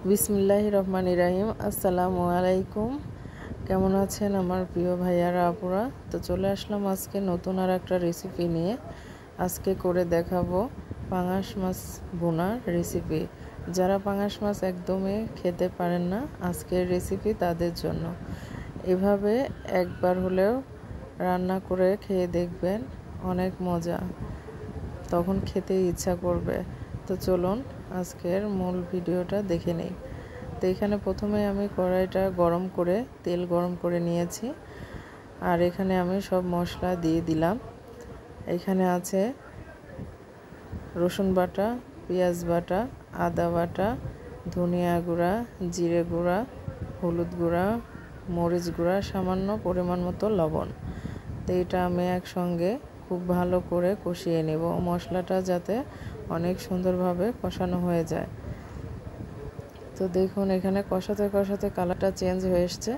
বিসমিল্লাহির রহমানির রহিম। আসসালামু আলাইকুম। কেমন আছেন আমার প্রিয় ভাইয়ারা আপুরা? তো চলে আসলাম আজকে নতুন আর একটা রেসিপি নিয়ে। আজকে করে দেখাবো পাঙাশ মাছ ভুনার রেসিপি। যারা পাঙাশ মাছ একদমই খেতে পারেন না, আজকের রেসিপি তাদের জন্য। এভাবে একবার হলেও রান্না করে খেয়ে দেখবেন, অনেক মজা, তখন খেতে ইচ্ছা করবে। তো চলুন আজকের মূল ভিডিওটা দেখে নেই। তো এখানে প্রথমে আমি কড়াইটা গরম করে তেল গরম করে নিয়েছি, আর এখানে আমি সব মশলা দিয়ে দিলাম। এখানে আছে রসুন বাটা, পেঁয়াজ বাটা, আদা বাটা, ধনিয়া গুঁড়া, জিরে গুঁড়া, হলুদ গুঁড়া, মরিচ গুঁড়া, সামান্য পরিমাণ মতো লবণ। তো এটা আমি একসঙ্গে খুব ভালো করে কষিয়ে নেব, মশলাটা যাতে অনেক সুন্দরভাবে কষানো হয়ে যায়। তো দেখুন এখানে কষাতে কষাতে কালারটা চেঞ্জ হয়ে এসছে।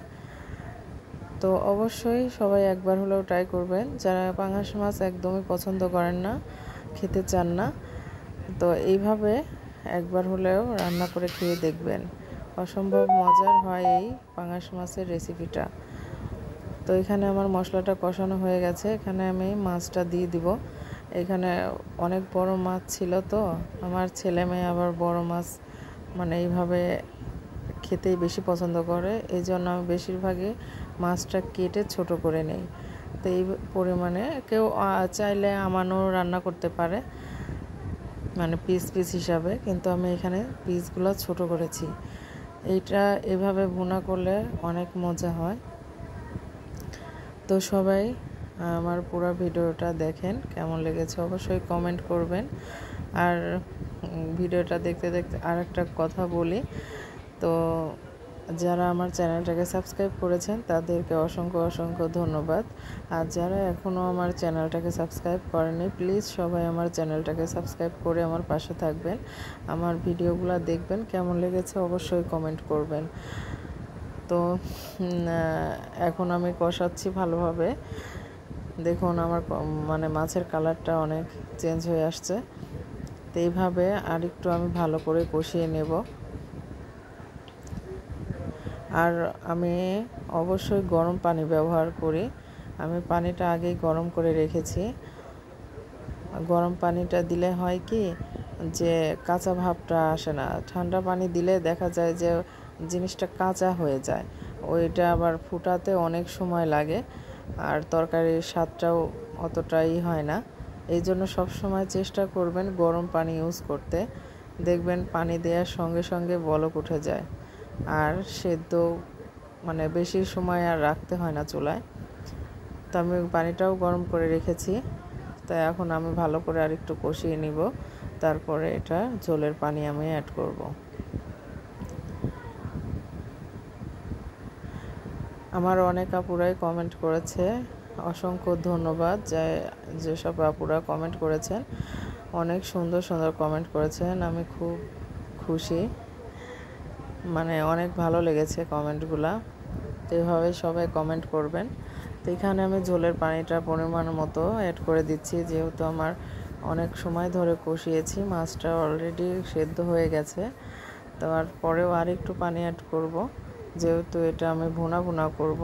তো অবশ্যই সবাই একবার হলেও ট্রাই করবেন, যারা পাঙাশ মাছ একদমই পছন্দ করেন না, খেতে চান না, তো এইভাবে একবার হলেও রান্না করে খেয়ে দেখবেন। অসম্ভব মজার হয় এই পাঙাশ মাছের রেসিপিটা। তো এখানে আমার মশলাটা কষানো হয়ে গেছে, এখানে আমি মাছটা দিয়ে দিব। এখানে অনেক বড় মাছ ছিল, তো আমার ছেলে মেয়ে আবার বড় মাছ মানে এইভাবে খেতেই বেশি পছন্দ করে, এই জন্য আমি বেশিরভাগই মাছটা কেটে ছোট করে নেই। তো এই পরিমাণে কেউ চাইলে আমানও রান্না করতে পারে, মানে পিস পিস হিসাবে, কিন্তু আমি এখানে পিসগুলো ছোট করেছি। এইটা এভাবে ভুনা করলে অনেক মজা হয়। তো সবাই আমার পুরো ভিডিওটা দেখেন, কেমন লেগেছে অবশ্যই কমেন্ট করবেন। আর ভিডিওটা দেখতে দেখতে আর একটা কথা বলি, তো যারা আমার চ্যানেলটাকে সাবস্ক্রাইব করেছেন তাদেরকে অসংখ্য অসংখ্য ধন্যবাদ। আর যারা এখনও আমার চ্যানেলটাকে সাবস্ক্রাইব করেনি, প্লিজ সবাই আমার চ্যানেলটাকে সাবস্ক্রাইব করে আমার পাশে থাকবেন, আমার ভিডিওগুলো দেখবেন, কেমন লেগেছে অবশ্যই কমেন্ট করবেন। তো এখন আমি কষাচ্ছি ভালোভাবে। দেখুন আমার মানে মাছের কালারটা অনেক চেঞ্জ হয়ে আসছে। তো এইভাবে আরেকটু আমি ভালো করে কষিয়ে নেব। আর আমি অবশ্যই গরম পানি ব্যবহার করি, আমি পানিটা আগেই গরম করে রেখেছি। গরম পানিটা দিলে হয় কি, যে কাঁচা ভাবটা আসে না। ঠান্ডা পানি দিলে দেখা যায় যে জিনিসটা কাঁচা হয়ে যায়, ওইটা আবার ফুটাতে অনেক সময় লাগে, আর তরকারির স্বাদটাও অতটাই হয় না। এই জন্য সবসময় চেষ্টা করবেন গরম পানি ইউজ করতে, দেখবেন পানি দেওয়ার সঙ্গে সঙ্গে বলক উঠে যায়, আর সেদ্ধ মানে বেশি সময় আর রাখতে হয় না চুলায়। তো আমি পানিটাও গরম করে রেখেছি। তাই এখন আমি ভালো করে আরেকটু কষিয়ে নিব, তারপরে এটা ঝোলের পানি আমি অ্যাড করব। আমার অনেক আপুরাই কমেন্ট করেছে, অসংখ্য ধন্যবাদ যেসব আপুরা কমেন্ট করেছেন, অনেক সুন্দর সুন্দর কমেন্ট করেছেন, আমি খুব খুশি, মানে অনেক ভালো লেগেছে কমেন্টগুলা। তো এইভাবে সবাই কমেন্ট করবেন। তো এখানে আমি ঝোলের পানিটা পরিমাণ মতো অ্যাড করে দিচ্ছি, যেহেতু আমার অনেক সময় ধরে কষিয়েছি, মাছটা অলরেডি সেদ্ধ হয়ে গেছে। তো আর পরেও আর একটু পানি অ্যাড করব, যেহেতু এটা আমি ভুনা ভুনা করব।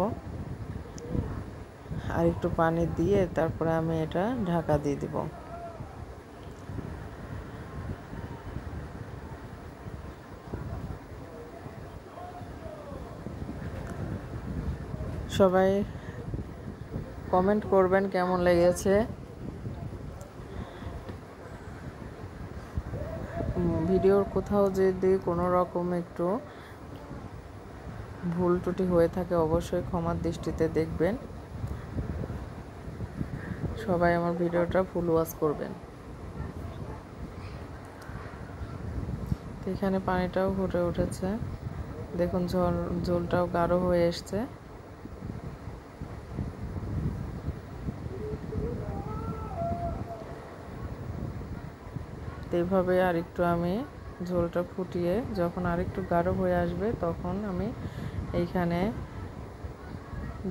আর একটু পানি দিয়ে তারপরে আমি এটা ঢাকা দিয়ে দিব। সবাই কমেন্ট করবেন কেমন লেগেছে। ভিডিওর কোথাও যদি কোনো রকম একটু ভুল ত্রুটি হয়ে থাকে অবশ্যই ক্ষমার দৃষ্টিতে দেখবেন। সবাই আমার ভিডিওটা ফুল ওয়াচ করবেন। তো এখানে পানিটাও ফুটে উঠেছে, দেখুন ঝোলটাও গাঢ় হয়ে এসছে। এইভাবে আরেকটু আমি ঝোলটা ফুটিয়ে যখন আরেকটু গাঢ় হয়ে আসবে, তখন আমি এইখানে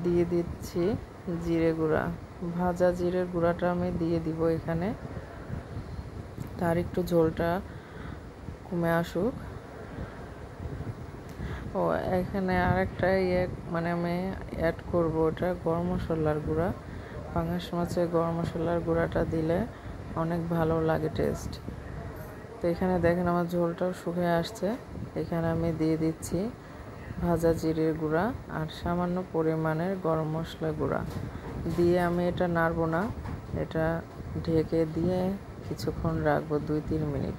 দিয়ে দিচ্ছি জিরে গুঁড়া, ভাজা জিরের গুঁড়াটা আমি দিয়ে দিব এখানে। তার একটু ঝোলটা কমে আসুক। ও এখানে আরেকটা মানে আমি অ্যাড করব, ওটা গরম মশলার গুঁড়া। পাঙাশ মাছে গরম মশলার গুঁড়াটা দিলে অনেক ভালো লাগে টেস্ট। তো এখানে দেখেন আমার ঝোলটাও শুকিয়ে আসছে। এখানে আমি দিয়ে দিচ্ছি ভাজা জিরের গুঁড়া আর সামান্য পরিমাণের গরম মশলা গুঁড়া দিয়ে আমি এটা নাড়ব না, এটা ঢেকে দিয়ে কিছুক্ষণ রাখবো 2-3 মিনিট।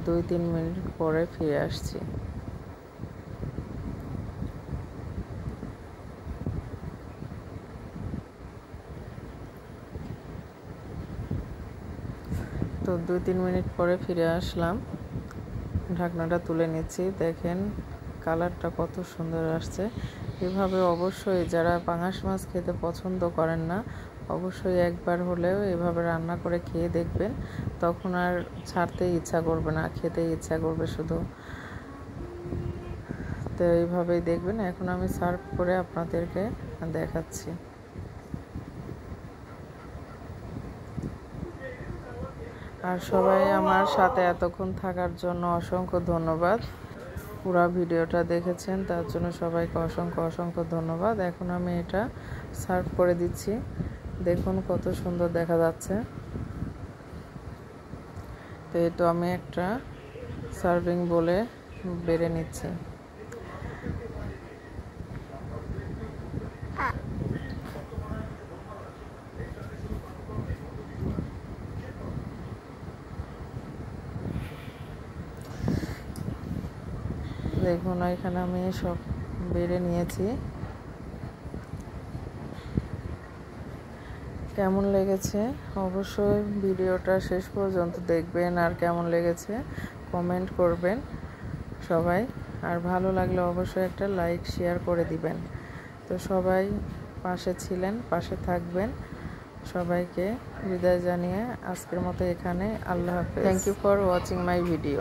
2-3 মিনিট পরে ফিরে আসছি। তো 2-3 মিনিট পরে ফিরে আসলাম, ঢাকনাটা তুলে নিচ্ছি। দেখেন কালারটা কত সুন্দর আসছে। এভাবে অবশ্যই যারা পাঙাশ মাছ খেতে পছন্দ করেন না, অবশ্যই একবার হলেও এভাবে রান্না করে খেয়ে দেখবেন, তখন আর ছাড়তে ইচ্ছা করবে না, খেতে ইচ্ছা করবে শুধু। তো এইভাবেই দেখবেন। এখন আমি সার্ভ করে আপনাদেরকে দেখাচ্ছি। আর সবাই আমার সাথে এতক্ষণ থাকার জন্য অসংখ্য ধন্যবাদ। পুরো ভিডিওটা দেখেছেন তার জন্য সবাইকে অসংখ্য অসংখ্য ধন্যবাদ। এখন আমি এটা সার্ভ করে দিচ্ছি। দেখুন কত সুন্দর দেখা যাচ্ছে। তো এই তো আমি একটা সার্ভিং বলে বেড়ে নিচ্ছি। দেখুন এখানে আমি সব বেড়ে নিয়েছি। কেমন লেগেছে অবশ্যই ভিডিওটা শেষ পর্যন্ত দেখবেন, আর কেমন লেগেছে কমেন্ট করবেন সবাই। আর ভালো লাগলে অবশ্যই একটা লাইক শেয়ার করে দিবেন। তো সবাই পাশে ছিলেন, পাশে থাকবেন। সবাইকে বিদায় জানিয়ে আজকের মতো এখানে আল্লাহ হাফেজ। Thank you for watching my video.